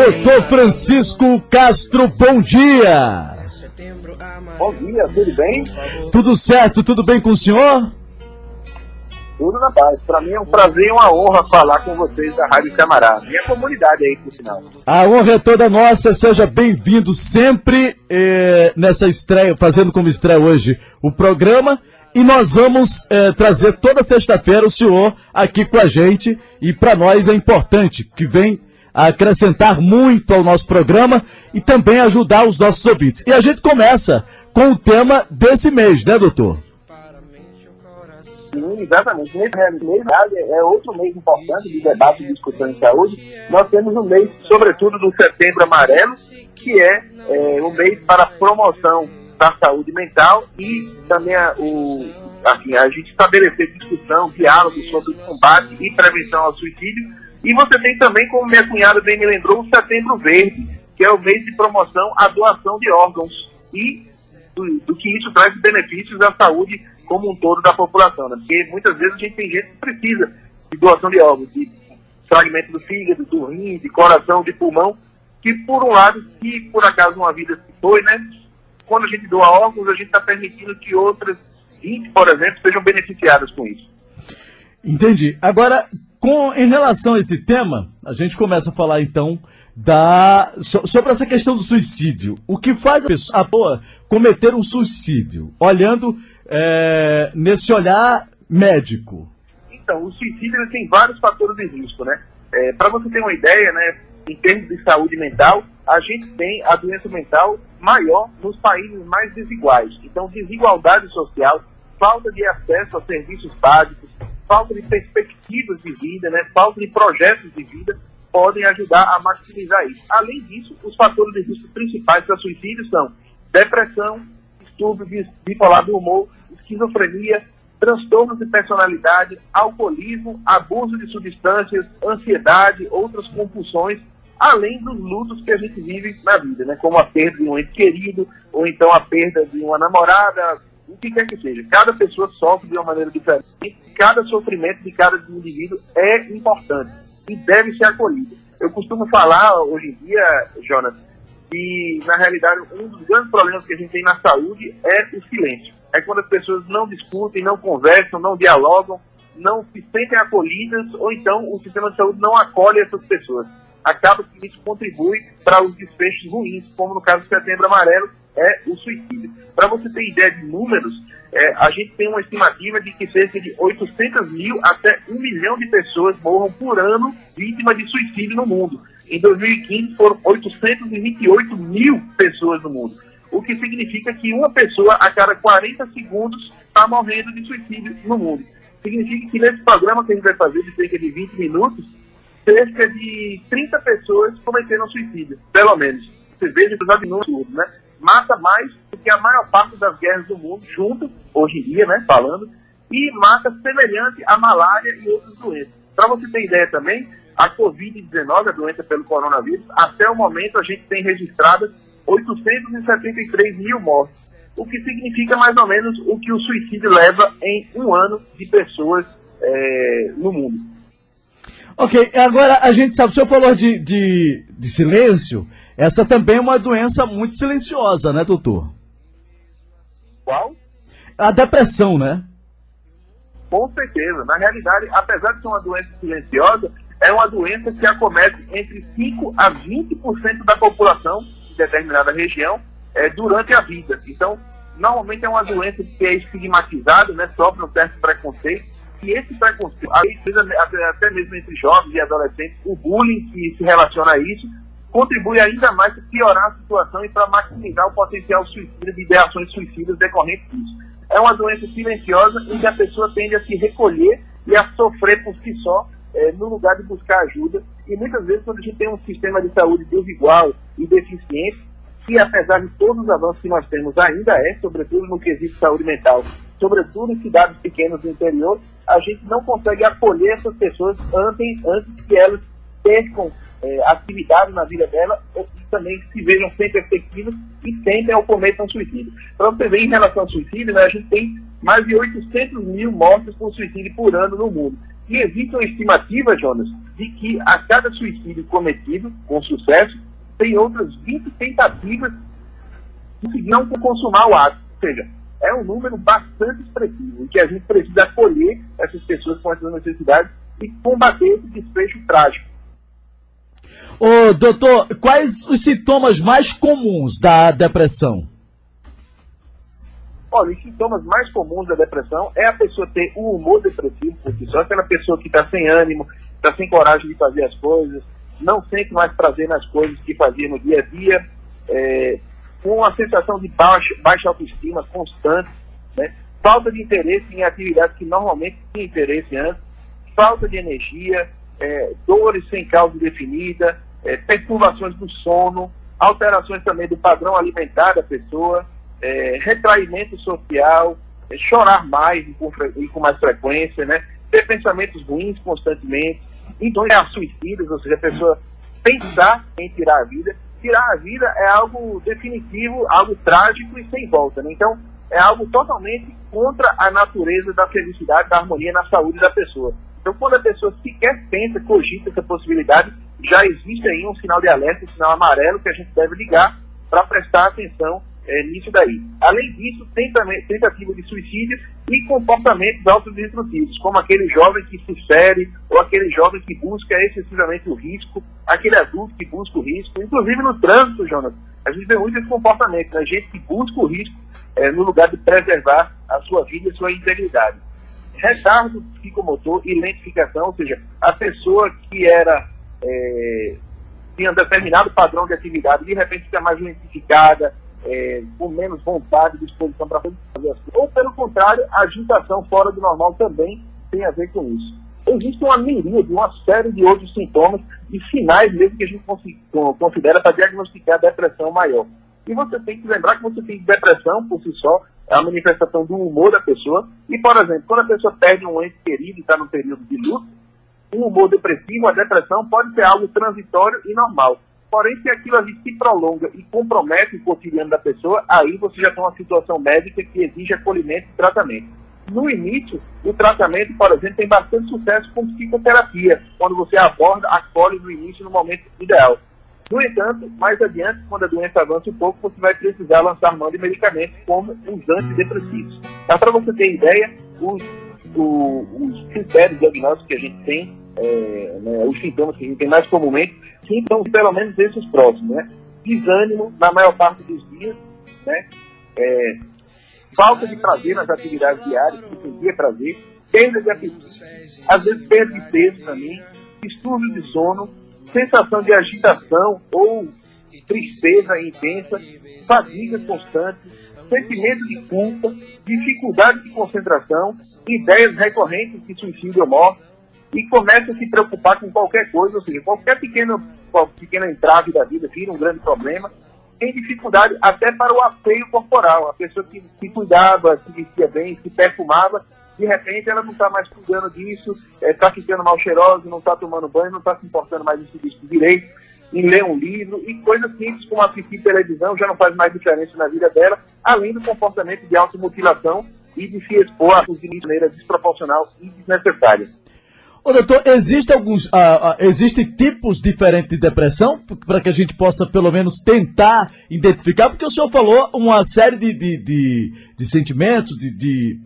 Doutor Francisco Castro, bom dia. Bom dia, tudo bem? Tudo certo, tudo bem com o senhor? Tudo na paz. Para mim é um prazer e uma honra falar com vocês da Rádio Camará. Minha comunidade aí, por sinal. A honra é toda nossa, seja bem-vindo sempre nessa estreia, fazendo como estreia hoje o programa. E nós vamos trazer toda sexta-feira o senhor aqui com a gente. E para nós é importante que vem acrescentar muito ao nosso programa e também ajudar os nossos ouvintes. E a gente começa com o tema desse mês, né, doutor? Sim, exatamente. Nesse mês é outro mês importante de debate e discussão em saúde. Nós temos um mês, sobretudo, do Setembro Amarelo, que é um mês para a promoção da saúde mental e também a gente estabelecer discussão, diálogo sobre o combate e prevenção ao suicídio. E você tem também, como minha cunhada bem me lembrou, o Setembro Verde, que é o mês de promoção à doação de órgãos e do que isso traz benefícios à saúde como um todo da população, né? Porque muitas vezes a gente tem gente que precisa de doação de órgãos, de fragmento do fígado, do rim, de coração, de pulmão, que por um lado, se por acaso uma vida se foi, né? Quando a gente doa órgãos, a gente está permitindo que outras 20, por exemplo, sejam beneficiadas com isso. Entendi. Agora, em relação a esse tema, a gente começa a falar então sobre essa questão do suicídio. O que faz a pessoa cometer um suicídio? Olhando nesse olhar médico. Então, o suicídio ele tem vários fatores de risco, né? Para você ter uma ideia, né, em termos de saúde mental, a gente tem a doença mental maior nos países mais desiguais. Então, desigualdade social, falta de acesso a serviços básicos, falta de perspectivas de vida, né, falta de projetos de vida, podem ajudar a maximizar isso. Além disso, os fatores de risco principais para suicídio são depressão, distúrbio bipolar do humor, esquizofrenia, transtornos de personalidade, alcoolismo, abuso de substâncias, ansiedade, outras compulsões, além dos lutos que a gente vive na vida, né? Como a perda de um ente querido, ou então a perda de uma namorada, o que quer que seja. Cada pessoa sofre de uma maneira diferente, cada sofrimento de cada indivíduo é importante e deve ser acolhido. Eu costumo falar hoje em dia, Jonas, que na realidade um dos grandes problemas que a gente tem na saúde é o silêncio. É quando as pessoas não discutem, não conversam, não dialogam, não se sentem acolhidas, ou então o sistema de saúde não acolhe essas pessoas. Acaba que isso contribui para os desfechos ruins, como no caso do Setembro Amarelo, é o suicídio. Para você ter ideia de números, a gente tem uma estimativa de que cerca de 800 mil até 1 milhão de pessoas morram por ano vítimas de suicídio no mundo. Em 2015 foram 828 mil pessoas no mundo, o que significa que uma pessoa a cada 40 segundos está morrendo de suicídio no mundo. Significa que nesse programa que a gente vai fazer de cerca de 20 minutos, cerca de 30 pessoas cometeram suicídio, pelo menos. Você veja os números, né? Mata mais do que a maior parte das guerras do mundo, junto, hoje em dia, né, falando, e mata semelhante à malária e outras doenças. Para você ter ideia também, a Covid-19, a doença pelo coronavírus, até o momento a gente tem registradas 873 mil mortes, o que significa mais ou menos o que o suicídio leva em um ano de pessoas no mundo. Ok, agora a gente sabe, o senhor falou de silêncio, essa também é uma doença muito silenciosa, né, doutor? Qual? A depressão, né? Com certeza. Na realidade, apesar de ser uma doença silenciosa, é uma doença que acomete entre 5% a 20% da população de determinada região durante a vida. Então, normalmente é uma doença que é estigmatizada, né, sofre um certo preconceito, e esse preconceito, até mesmo entre jovens e adolescentes, o bullying que se relaciona a isso, contribui ainda mais para piorar a situação e para maximizar o potencial suicida de ideações suicidas decorrentes disso. É uma doença silenciosa em que a pessoa tende a se recolher e a sofrer por si só, no lugar de buscar ajuda. E muitas vezes, quando a gente tem um sistema de saúde desigual e deficiente, que apesar de todos os avanços que nós temos ainda sobretudo no quesito de saúde mental, sobretudo em cidades pequenas do interior, a gente não consegue acolher essas pessoas antes que elas percam atividade na vida dela e também se vejam sem perspectivas e tentem ou cometam suicídio. Para você ver, em relação ao suicídio, né, a gente tem mais de 800 mil mortes por suicídio por ano no mundo. E existe uma estimativa, Jonas, de que a cada suicídio cometido com sucesso, tem outras 20 tentativas de não consumar o ato. Ou seja, é um número bastante expressivo em que a gente precisa acolher essas pessoas com essas necessidades e combater esse desfecho trágico. Ô, doutor, quais os sintomas mais comuns da depressão? Olha, os sintomas mais comuns da depressão é a pessoa ter um humor depressivo, porque só aquela pessoa que está sem ânimo, está sem coragem de fazer as coisas, não sente mais prazer nas coisas que fazia no dia a dia, com uma sensação de baixa autoestima constante, né? Falta de interesse em atividades que normalmente tinha interesse antes, falta de energia, dores sem causa definida, perturbações do sono, alterações também do padrão alimentar da pessoa, retraimento social, chorar mais e com mais frequência, né? Ter pensamentos ruins constantemente, então suicidas, ou seja, a pessoa pensar em tirar a vida. Tirar a vida é algo definitivo, algo trágico e sem volta, né? Então, é algo totalmente contra a natureza da felicidade, da harmonia na saúde da pessoa. Então, quando a pessoa sequer pensa, cogita essa possibilidade, já existe aí um sinal de alerta, um sinal amarelo que a gente deve ligar para prestar atenção nisso daí. Além disso, tem também tentativa de suicídio e comportamentos autodestrutivos, como aquele jovem que se fere, ou aquele jovem que busca excessivamente o risco, aquele adulto que busca o risco. Inclusive no trânsito, Jonas, a gente vê muito esse comportamento, né? Gente que busca o risco no lugar de preservar a sua vida e a sua integridade. Retardo psicomotor e lentificação, ou seja, a pessoa que tinha um determinado padrão de atividade, de repente fica mais lentificada, com menos vontade e disposição para fazer as coisas. Ou, pelo contrário, a agitação fora do normal também tem a ver com isso. Existe uma miríade, uma série de outros sintomas e sinais mesmo que a gente considera para diagnosticar a depressão maior. E você tem que lembrar que você tem depressão por si só, é a manifestação do humor da pessoa. E, por exemplo, quando a pessoa perde um ente querido e está num período de luto, um humor depressivo, a depressão pode ser algo transitório e normal. Porém, se aquilo ali se prolonga e compromete o cotidiano da pessoa, aí você já tem uma situação médica que exige acolhimento e tratamento. No início, o tratamento, por exemplo, tem bastante sucesso com psicoterapia, quando você aborda, acolhe no início, no momento ideal. No entanto, mais adiante, quando a doença avança um pouco, você vai precisar lançar mão de medicamentos como os antidepressivos. Mas para você ter ideia, os critérios diagnósticos que a gente tem, os sintomas que a gente tem mais comumente, são pelo menos esses próximos, né? Desânimo na maior parte dos dias, né? Falta de prazer nas atividades diárias, que sentia prazer, perda de apetite, às vezes perda de peso também, distúrbio de sono, sensação de agitação ou tristeza intensa, fadiga constante, sentimento de culpa, dificuldade de concentração, ideias recorrentes de suicídio ou morte, e começa a se preocupar com qualquer coisa, ou seja, qualquer pequena entrave da vida vira um grande problema, tem dificuldade até para o asseio corporal. A pessoa que se cuidava, se vestia bem, se perfumava, de repente ela não está mais cuidando disso, está ficando mal cheirosa, não está tomando banho, não está se importando mais em se vestir direito, em ler um livro, e coisas simples como assistir televisão já não faz mais diferença na vida dela, além do comportamento de automutilação e de se expor a de maneira desproporcional e desnecessária. Ô, doutor, existem tipos diferentes de depressão, para que a gente possa, pelo menos, tentar identificar? Porque o senhor falou uma série de sentimentos, de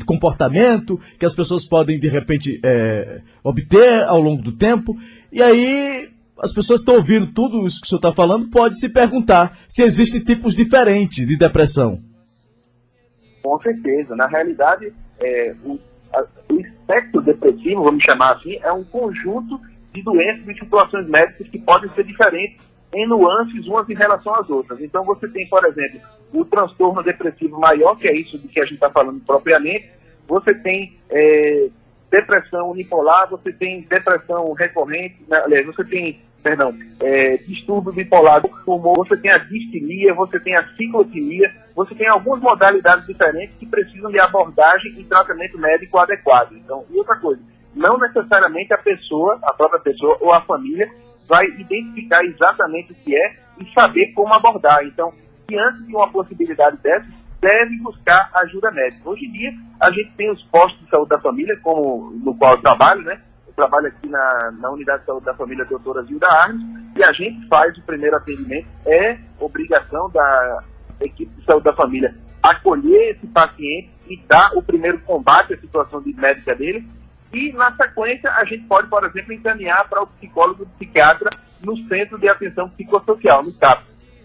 comportamento, que as pessoas podem, de repente, obter ao longo do tempo. E aí, as pessoas que estão ouvindo tudo isso que o senhor está falando, podem se perguntar se existem tipos diferentes de depressão. Com certeza. Na realidade, o espectro depressivo, vamos chamar assim, é um conjunto de doenças e situações médicas que podem ser diferentes em nuances umas em relação às outras. Então você tem, por exemplo, o transtorno depressivo maior, que é isso de que a gente está falando propriamente, você tem depressão unipolar, você tem depressão recorrente, aliás, você tem, distúrbio bipolar, você tem a distilia, você tem a ciclotimia, você tem algumas modalidades diferentes que precisam de abordagem e tratamento médico adequado. Então, e outra coisa, não necessariamente a própria pessoa ou a família vai identificar exatamente o que é e saber como abordar. Então, diante de uma possibilidade dessa, deve buscar ajuda médica. Hoje em dia, a gente tem os postos de saúde da família, como no qual eu trabalho, né? Eu trabalho aqui na Unidade de Saúde da Família Doutora Zilda Arnes, e a gente faz o primeiro atendimento. É obrigação da equipe de saúde da família acolher esse paciente e dar o primeiro combate à situação médica dele. E, na sequência, a gente pode, por exemplo, encaminhar para o psicólogo e psiquiatra no Centro de Atenção Psicossocial, no CAP.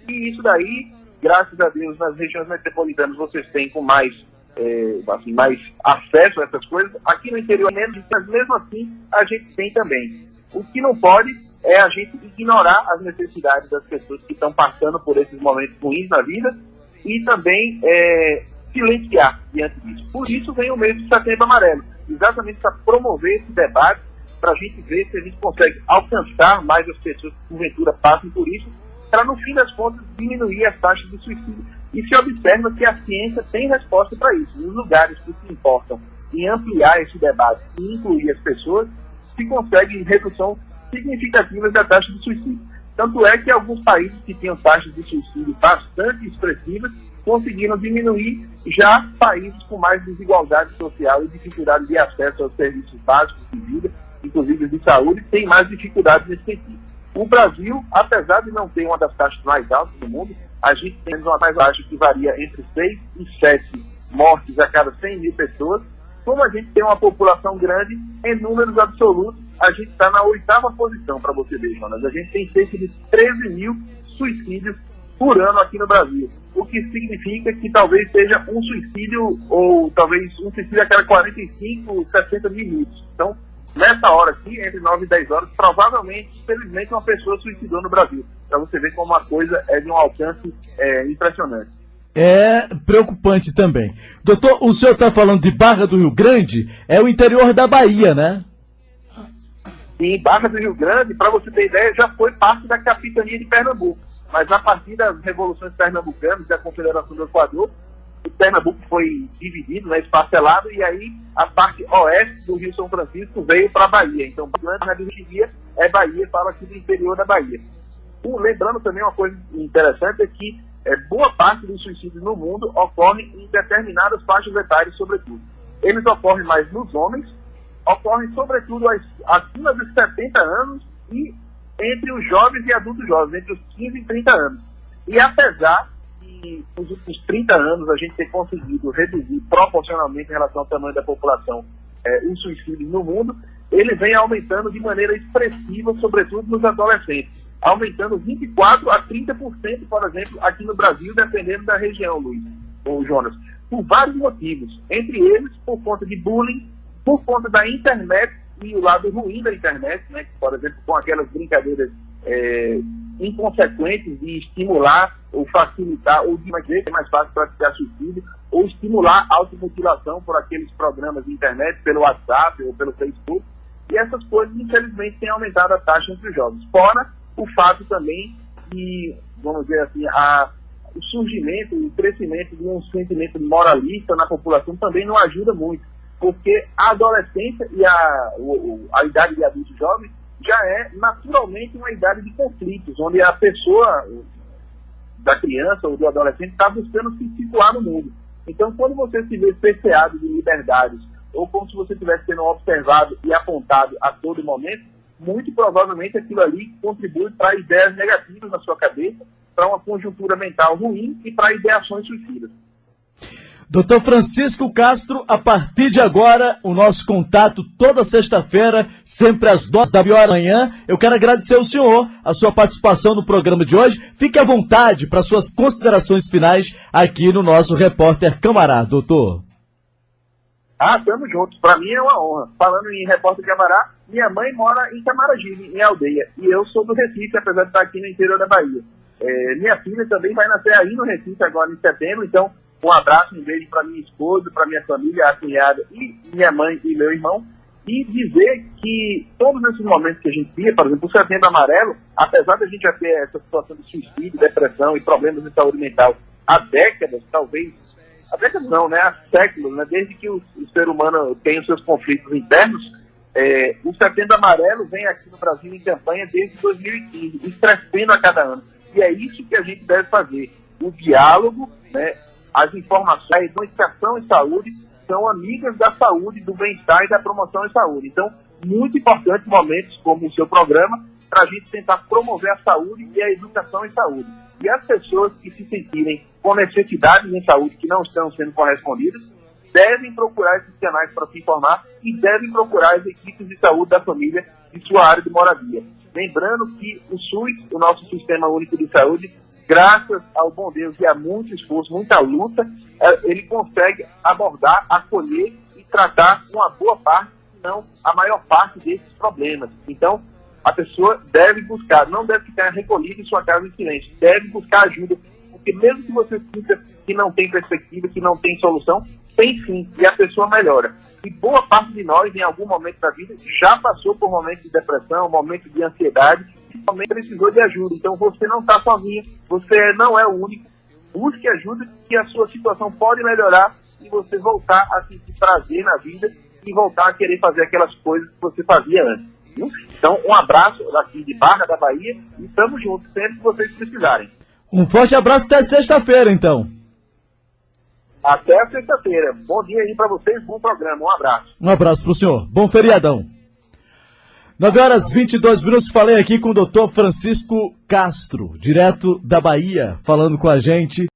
E isso daí, graças a Deus, nas regiões metropolitanas vocês têm com mais acesso a essas coisas. Aqui no interior, mas mesmo assim, a gente tem também. O que não pode é a gente ignorar as necessidades das pessoas que estão passando por esses momentos ruins na vida e também silenciar diante disso. Por isso vem o mês de Setembro Amarelo, exatamente para promover esse debate, para a gente ver se a gente consegue alcançar mais as pessoas que porventura passem por isso, para no fim das contas diminuir as taxas de suicídio. E se observa que a ciência tem resposta para isso. Nos lugares que se importam em ampliar esse debate e incluir as pessoas, se consegue redução significativa da taxa de suicídio. Tanto é que alguns países que tinham taxas de suicídio bastante expressivas conseguiram diminuir, já países com mais desigualdade social e dificuldade de acesso aos serviços básicos de vida, inclusive de saúde, têm mais dificuldades nesse sentido. O Brasil, apesar de não ter uma das taxas mais altas do mundo, a gente tem uma taxa que varia entre 6 e 7 mortes a cada 100 mil pessoas. Como a gente tem uma população grande, em números absolutos, a gente está na 8ª posição, para você ver, Jonas. A gente tem cerca de 13 mil suicídios por ano aqui no Brasil, o que significa que talvez seja um suicídio, ou talvez um suicídio a cada 45, 60 minutos. Então, nessa hora aqui, entre 9 e 10 horas, provavelmente, infelizmente, uma pessoa suicidou no Brasil. Para você ver como a coisa é de um alcance impressionante. É preocupante também. Doutor, o senhor está falando de Barra do Rio Grande, é o interior da Bahia, né? Sim, Barra do Rio Grande, para você ter ideia, já foi parte da capitania de Pernambuco. Mas a partir das revoluções pernambucanas da Confederação do Equador, o Pernambuco foi dividido, né, esparcelado, e aí a parte oeste do Rio São Francisco veio para a Bahia. Então, Barra do Rio Grande é Bahia, fala aqui do interior da Bahia. Lembrando também uma coisa interessante é que boa parte dos suicídios no mundo ocorrem em determinadas faixas etárias, sobretudo. Eles ocorrem mais nos homens, ocorrem sobretudo acima dos 70 anos e entre os jovens e adultos jovens, entre os 15 e 30 anos. E apesar de nos últimos 30 anos a gente ter conseguido reduzir proporcionalmente em relação ao tamanho da população o suicídio no mundo, ele vem aumentando de maneira expressiva, sobretudo nos adolescentes, aumentando 24% a 30%, por exemplo, aqui no Brasil, dependendo da região, Luiz, ou Jonas, por vários motivos, entre eles por conta de bullying, por conta da internet e o lado ruim da internet, né, por exemplo, com aquelas brincadeiras inconsequentes de estimular ou facilitar, ou de maneira que é mais fácil praticar suicídio, ou estimular a automutilação por aqueles programas de internet, pelo WhatsApp ou pelo Facebook, e essas coisas, infelizmente, têm aumentado a taxa entre os jovens. Fora o fato também de, vamos dizer assim, o surgimento e o crescimento de um sentimento moralista na população também não ajuda muito, porque a adolescência e a idade de adulto jovem já é naturalmente uma idade de conflitos, onde a pessoa, da criança ou do adolescente, está buscando se situar no mundo. Então, quando você se vê cerceado de liberdades, ou como se você estivesse sendo observado e apontado a todo momento, muito provavelmente aquilo ali contribui para ideias negativas na sua cabeça, para uma conjuntura mental ruim e para ideações suicidas. Doutor Francisco Castro, a partir de agora, o nosso contato toda sexta-feira, sempre às 2 da manhã. Eu quero agradecer ao senhor, a sua participação no programa de hoje. Fique à vontade para suas considerações finais aqui no nosso Repórter Camará, doutor. Estamos juntos. Para mim é uma honra. Falando em Repórter Camará, minha mãe mora em Camaragibe, em Aldeia, e eu sou do Recife, apesar de estar aqui no interior da Bahia. Minha filha também vai nascer aí no Recife agora em setembro, então um abraço, um beijo para minha esposa, para minha família, a cunhada e minha mãe e meu irmão, e dizer que todos esses momentos que a gente via, por exemplo, o Setembro Amarelo, apesar de a gente já ter essa situação de suicídio, depressão e problemas de saúde mental há décadas, talvez, há décadas não, né, há séculos, né, desde que o ser humano tem os seus conflitos internos, o Setembro Amarelo vem aqui no Brasil em campanha desde 2015, e crescendo a cada ano. E é isso que a gente deve fazer, o diálogo, né, as informações, a educação em saúde são amigas da saúde, do bem-estar e da promoção em saúde. Então, muito importante momentos como o seu programa, para a gente tentar promover a saúde e a educação em saúde. E as pessoas que se sentirem com necessidades em saúde que não estão sendo correspondidas, devem procurar esses canais para se informar e devem procurar as equipes de saúde da família de sua área de moradia. Lembrando que o SUS, o nosso Sistema Único de Saúde, graças ao bom Deus e a muito esforço, muita luta, ele consegue abordar, acolher e tratar uma boa parte, se não a maior parte desses problemas. Então, a pessoa deve buscar, não deve ficar recolhida em sua casa em silêncio, deve buscar ajuda, porque mesmo que você sinta que não tem perspectiva, que não tem solução, tem sim, e a pessoa melhora. E boa parte de nós, em algum momento da vida, já passou por momentos de depressão, momentos de ansiedade, e também precisou de ajuda. Então você não está sozinho, você não é o único. Busque ajuda, que a sua situação pode melhorar e você voltar a sentir prazer na vida e voltar a querer fazer aquelas coisas que você fazia antes. Viu? Então, um abraço aqui de Barra da Bahia e estamos juntos sempre que vocês precisarem. Um forte abraço até sexta-feira, então. Até sexta-feira. Bom dia aí para vocês, bom programa. Um abraço. Um abraço pro senhor. Bom feriadão. 9h22, falei aqui com o Dr. Francisco Castro, direto da Bahia, falando com a gente.